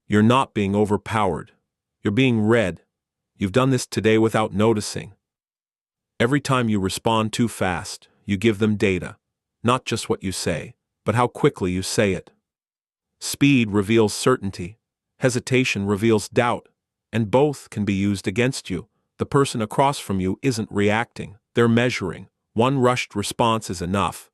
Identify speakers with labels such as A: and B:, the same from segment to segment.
A: You're not being overpowered. You're being read. You've done this today without noticing. Every time you respond too fast, you give them data, not just what you say, but how quickly you say it. Speed reveals certainty. Hesitation reveals doubt, and both can be used against you. The person across from you isn't reacting, they're measuring. One rushed response is enough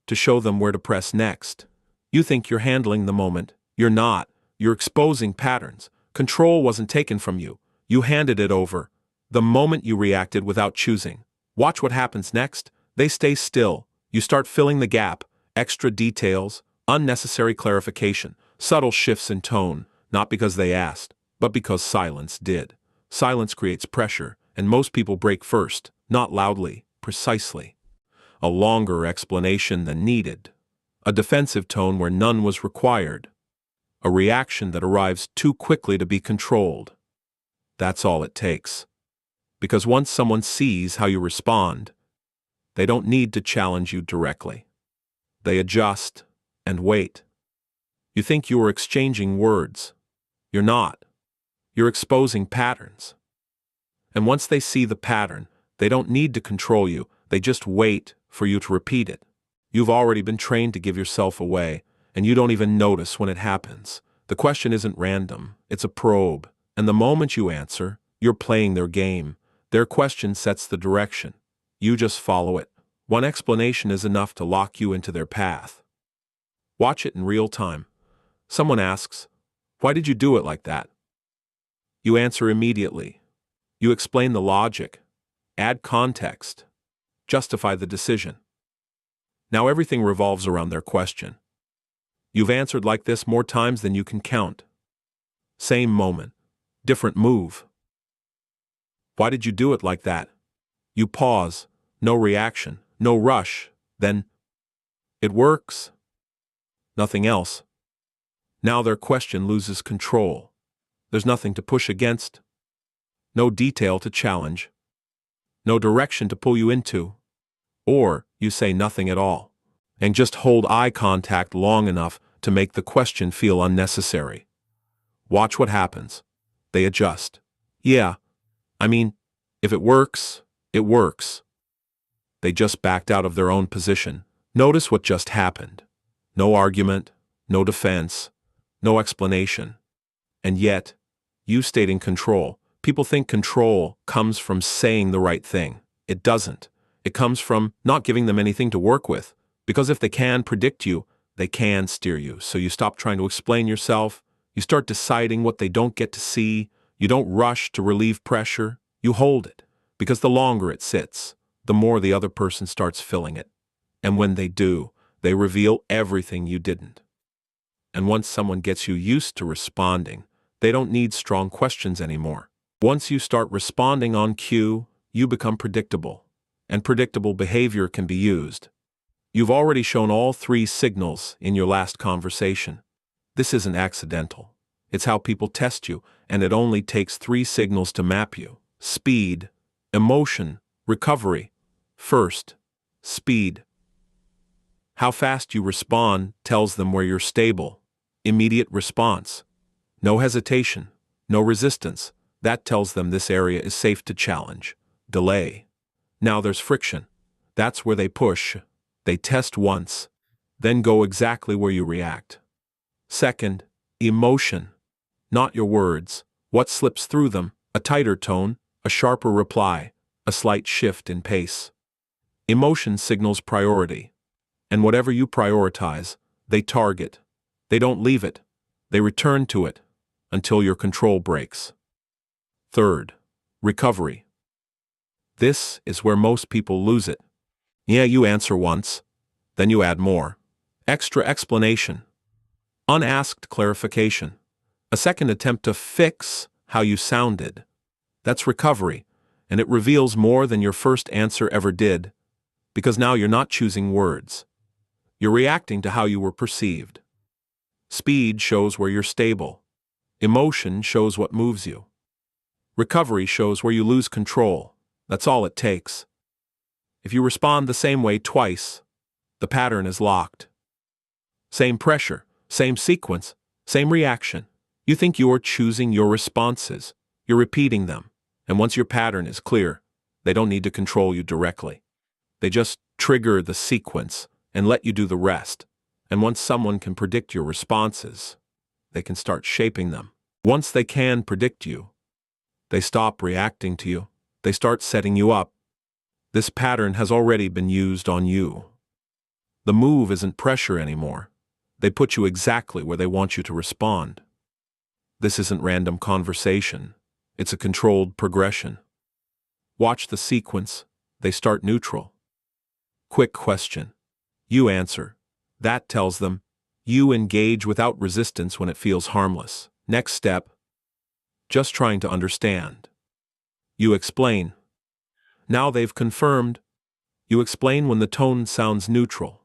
A: to show them where to press next. You think you're handling the moment. You're not. You're exposing patterns. Control wasn't taken from you. You handed it over. The moment you reacted without choosing. Watch what happens next. They stay still. You start filling the gap. Extra details, unnecessary clarification, subtle shifts in tone, not because they asked, but because silence did. Silence creates pressure, and most people break first, not loudly, precisely. A longer explanation than needed. A defensive tone where none was required. A reaction that arrives too quickly to be controlled. That's all it takes. Because once someone sees how you respond, they don't need to challenge you directly. They adjust and wait. You think you are exchanging words. You're not. You're exposing patterns. And once they see the pattern, they don't need to control you, they just wait for you to repeat it. You've already been trained to give yourself away, and you don't even notice when it happens. The question isn't random, it's a probe, and the moment you answer, you're playing their game. Their question sets the direction. You just follow it. One explanation is enough to lock you into their path. Watch it in real time. Someone asks, "Why did you do it like that?" You answer immediately. You explain the logic, add context, justify the decision. Now everything revolves around their question. You've answered like this more times than you can count. Same moment, different move. Why did you do it like that? You pause, no reaction, no rush, then, "It works." Nothing else. Now their question loses control. There's nothing to push against. No detail to challenge. No direction to pull you into. Or you say nothing at all, and just hold eye contact long enough to make the question feel unnecessary. Watch what happens. They adjust. Yeah, if it works, it works. They just backed out of their own position. Notice what just happened. No argument, no defense, no explanation. And yet, you stayed in control. People think control comes from saying the right thing. It doesn't. It comes from not giving them anything to work with. Because if they can predict you, they can steer you. So you stop trying to explain yourself. You start deciding what they don't get to see. You don't rush to relieve pressure. You hold it. Because the longer it sits, the more the other person starts filling it. And when they do, they reveal everything you didn't. And once someone gets you used to responding, they don't need strong questions anymore. Once you start responding on cue, you become predictable. And predictable behavior can be used. You've already shown all three signals in your last conversation. This isn't accidental. It's how people test you, and it only takes three signals to map you. Speed, emotion, recovery. First, speed. How fast you respond tells them where you're stable. Immediate response. No hesitation, no resistance. That tells them this area is safe to challenge. Delay. Now there's friction. That's where they push. They test once, then go exactly where you react. Second, emotion. Not your words. What slips through them? A tighter tone, a sharper reply, a slight shift in pace. Emotion signals priority. And whatever you prioritize, they target. They don't leave it. They return to it until your control breaks. Third, recovery. This is where most people lose it. Yeah, you answer once, then you add more. Extra explanation. Unasked clarification. A second attempt to fix how you sounded. That's recovery, and it reveals more than your first answer ever did, because now you're not choosing words. You're reacting to how you were perceived. Speed shows where you're stable. Emotion shows what moves you. Recovery shows where you lose control. That's all it takes. If you respond the same way twice, the pattern is locked. Same pressure, same sequence, same reaction. You think you're choosing your responses. You're repeating them. And once your pattern is clear, they don't need to control you directly. They just trigger the sequence and let you do the rest. And once someone can predict your responses, they can start shaping them. Once they can predict you, they stop reacting to you. They start setting you up. This pattern has already been used on you. The move isn't pressure anymore. They put you exactly where they want you to respond. This isn't random conversation. It's a controlled progression. Watch the sequence. They start neutral. Quick question. You answer. That tells them. You engage without resistance when it feels harmless. Next step. Just trying to understand. You explain. Now they've confirmed. You explain when the tone sounds neutral.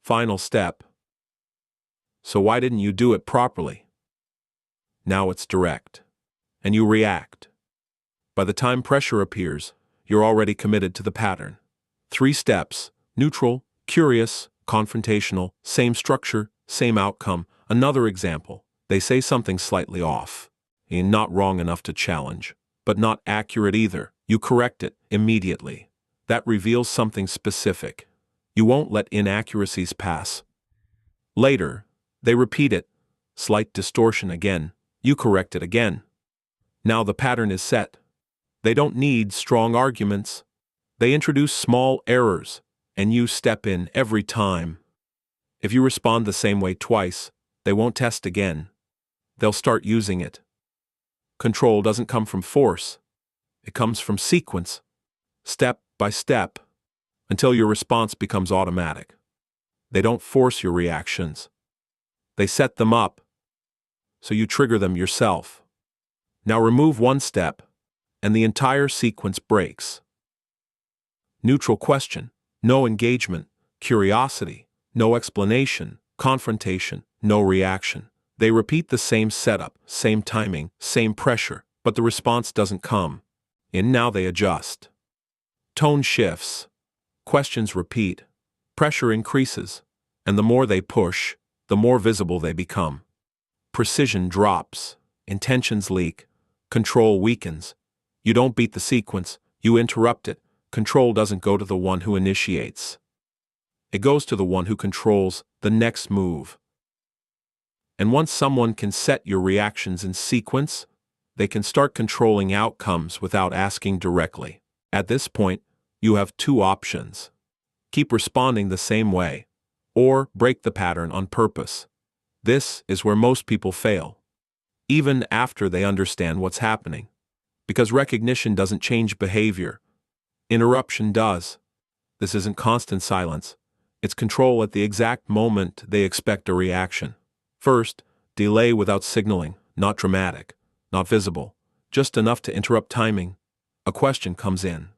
A: Final step. So why didn't you do it properly? Now it's direct. And you react. By the time pressure appears, you're already committed to the pattern. 3 steps: neutral, curious, confrontational, same structure, same outcome. Another example, they say something slightly off. Not wrong enough to challenge, but not accurate either. You correct it immediately. That reveals something specific. You won't let inaccuracies pass. Later, they repeat it. Slight distortion again. You correct it again. Now the pattern is set. They don't need strong arguments. They introduce small errors, and you step in every time. If you respond the same way twice, they won't test again. They'll start using it. Control doesn't come from force. It comes from sequence, step by step, until your response becomes automatic. They don't force your reactions. They set them up, so you trigger them yourself. Now remove one step, and the entire sequence breaks. Neutral question, no engagement, curiosity, no explanation, confrontation, no reaction. They repeat the same setup, same timing, same pressure, but the response doesn't come. And now they adjust. Tone shifts. Questions repeat. Pressure increases. And the more they push, the more visible they become. Precision drops. Intentions leak. Control weakens. You don't beat the sequence, you interrupt it. Control doesn't go to the one who initiates. It goes to the one who controls the next move. And once someone can set your reactions in sequence, they can start controlling outcomes without asking directly. At this point, you have 2 options. Keep responding the same way, or break the pattern on purpose. This is where most people fail, even after they understand what's happening. Because recognition doesn't change behavior. Interruption does. This isn't constant silence. It's control at the exact moment they expect a reaction. First, delay without signaling, not dramatic, not visible, just enough to interrupt timing. A question comes in.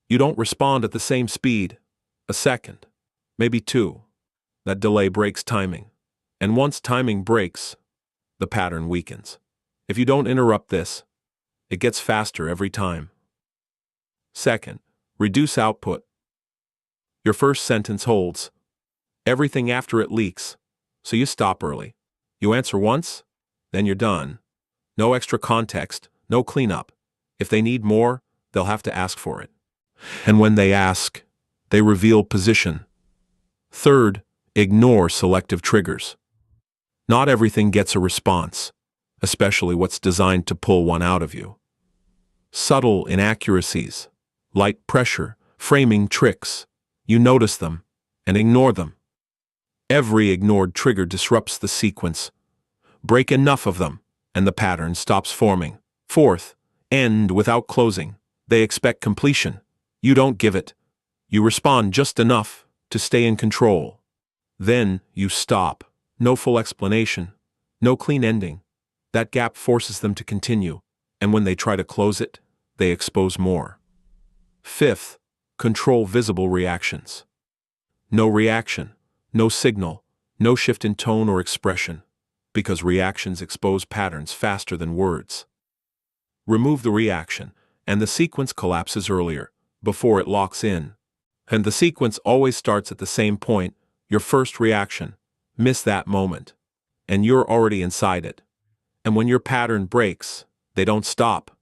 A: You don't respond at the same speed. A second, maybe 2. That delay breaks timing. And once timing breaks, the pattern weakens. If you don't interrupt this, it gets faster every time. Second, reduce output. Your first sentence holds. Everything after it leaks, so you stop early. You answer once, then you're done. No extra context, no cleanup. If they need more, they'll have to ask for it. And when they ask, they reveal position. Third, ignore selective triggers. Not everything gets a response, especially what's designed to pull one out of you. Subtle inaccuracies, light pressure, framing tricks. You notice them and ignore them. Every ignored trigger disrupts the sequence. Break enough of them, and the pattern stops forming. Fourth, end without closing. They expect completion. You don't give it. You respond just enough to stay in control. Then you stop. No full explanation. No clean ending. That gap forces them to continue, and when they try to close it, they expose more. Fifth, control visible reactions. No reaction, no signal, no shift in tone or expression, because reactions expose patterns faster than words. Remove the reaction, and the sequence collapses earlier, before it locks in. And the sequence always starts at the same point, your first reaction. Miss that moment, and you're already inside it. And when your pattern breaks, they don't stop.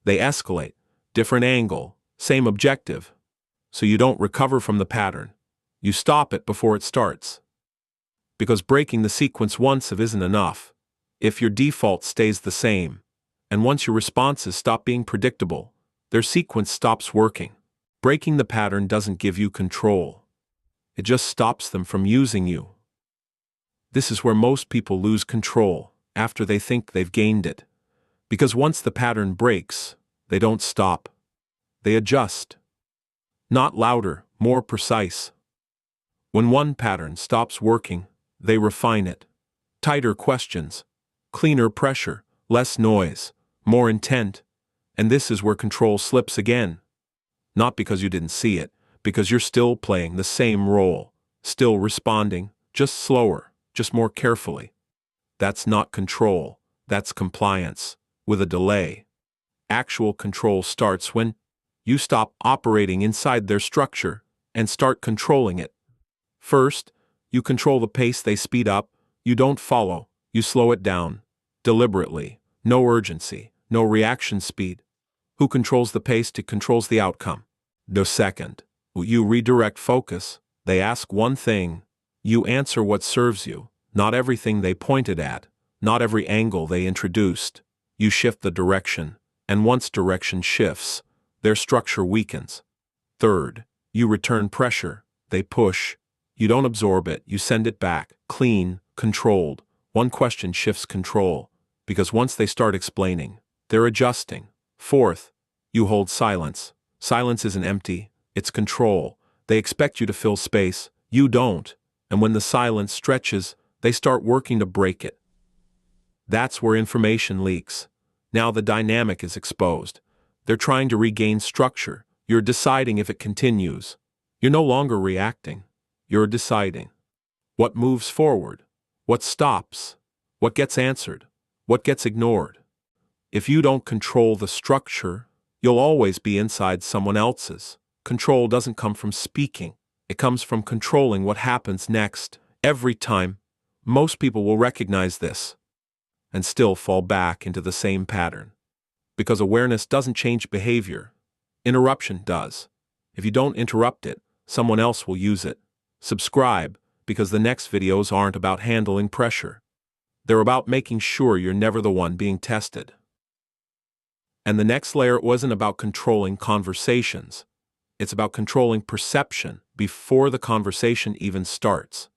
A: They escalate. Different angle, same objective. So you don't recover from the pattern. You stop it before it starts. Because breaking the sequence once isn't enough. If your default stays the same, and once your responses stop being predictable, their sequence stops working. Breaking the pattern doesn't give you control. It just stops them from using you. This is where most people lose control, after they think they've gained it. Because once the pattern breaks, they don't stop. They adjust. Not louder, more precise. When one pattern stops working, they refine it. Tighter questions, cleaner pressure, less noise, more intent. And this is where control slips again. Not because you didn't see it, because you're still playing the same role, still responding, just slower, just more carefully. That's not control, that's compliance, with a delay. Actual control starts when you stop operating inside their structure and start controlling it. First, you control the pace they speed up, you don't follow, you slow it down, deliberately, no urgency, no reaction speed. Who controls the pace controls the outcome. The second, you redirect focus, they ask one thing, you answer what serves you, not everything they pointed at, not every angle they introduced. You shift the direction, and once direction shifts, their structure weakens. Third, you return pressure, they push. You don't absorb it, you send it back, clean, controlled. One question shifts control, because once they start explaining, they're adjusting. Fourth, you hold silence. Silence isn't empty, it's control. They expect you to fill space, you don't. And when the silence stretches, they start working to break it. That's where information leaks. Now the dynamic is exposed. They're trying to regain structure. You're deciding if it continues. You're no longer reacting. You're deciding. What moves forward? What stops? What gets answered? What gets ignored? If you don't control the structure, you'll always be inside someone else's. Control doesn't come from speaking. It comes from controlling what happens next. Every time, most people will recognize this and still fall back into the same pattern. Because awareness doesn't change behavior. Interruption does. If you don't interrupt it, someone else will use it. Subscribe, because the next videos aren't about handling pressure. They're about making sure you're never the one being tested. And the next layer wasn't about controlling conversations. It's about controlling perception before the conversation even starts.